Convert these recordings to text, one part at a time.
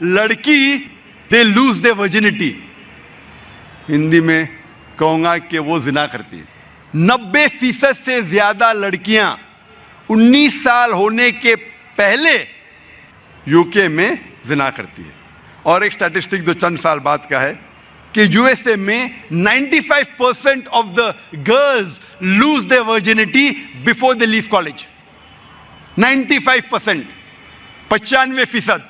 लड़की they lose they virginity, Hindi में कहूंगा कि वो जिना करती है। 90% से ज्यादा लड़कियां 19 साल होने के पहले यूके में जिना करती है। और एक स्टैटिस्टिक जो चंद साल बाद का है कि यूएसए में 95% of the girls lose their virginity before they leave college. 95%, 95%।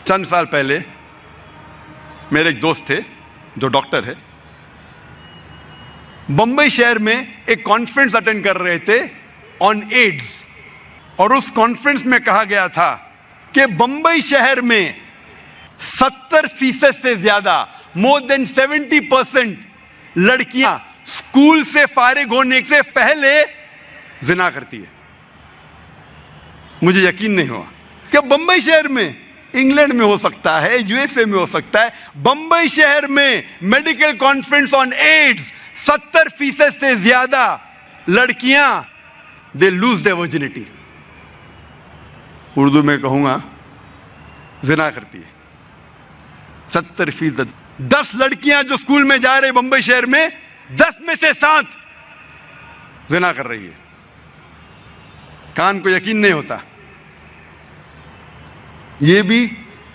चंद साल पहले मेरे एक दोस्त थे जो डॉक्टर है, बंबई शहर में एक कॉन्फ्रेंस अटेंड कर रहे थे ऑन एड्स, और उस कॉन्फ्रेंस में कहा गया था कि बंबई शहर में 70% से ज्यादा, मोर देन 70% लड़कियां स्कूल से फारिग होने से पहले जिना करती है। मुझे यकीन नहीं हुआ कि बंबई शहर में, इंग्लैंड में हो सकता है, यूएसए में हो सकता है, बंबई शहर में मेडिकल कॉन्फ्रेंस ऑन एड्स 70% से ज्यादा लड़कियां they lose their virginity, Urdu में कहूंगा जिना करती है। 70%। 10 लड़कियां जो स्कूल में जा रही बंबई शहर में, 10 में से 7 जिना कर रही है। कान को यकीन नहीं होता। यह भी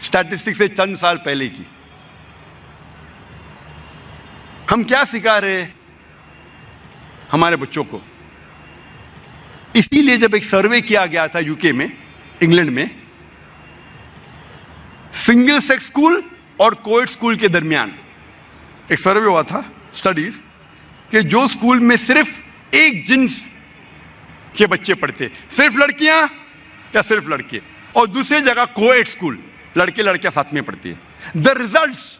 स्टैटिस्टिक्स से चंद साल पहले की। हम क्या सिखा रहे हैं हमारे बच्चों को? इसीलिए जब एक सर्वे किया गया था यूके में, इंग्लैंड में, सिंगल सेक्स स्कूल और कोएड स्कूल के दरमियान एक सर्वे हुआ था, स्टडीज, कि जो स्कूल में सिर्फ एक जिन्स के बच्चे पढ़ते, सिर्फ लड़कियां या सिर्फ लड़के, और दूसरी जगह कोएड स्कूल, लड़के लड़कियां साथ में पढ़ती है। The results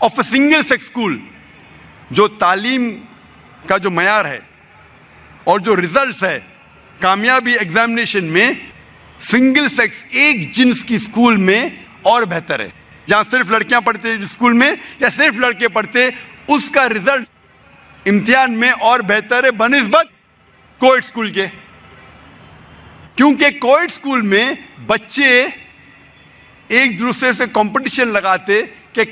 of a single sex school, जो तालीम का जो मयार है और जो रिजल्ट्स है कामयाबी एग्जामिनेशन में, सिंगल सेक्स एक जिन्स की स्कूल में और बेहतर है। जहां सिर्फ लड़कियां पढ़ते स्कूल में या सिर्फ लड़के पढ़ते, उसका रिजल्ट इम्तिहान में और बेहतर है बनिस्बत कोएड स्कूल के। क्योंकि कोएड स्कूल में बच्चे एक दूसरे से कंपटीशन लगाते कि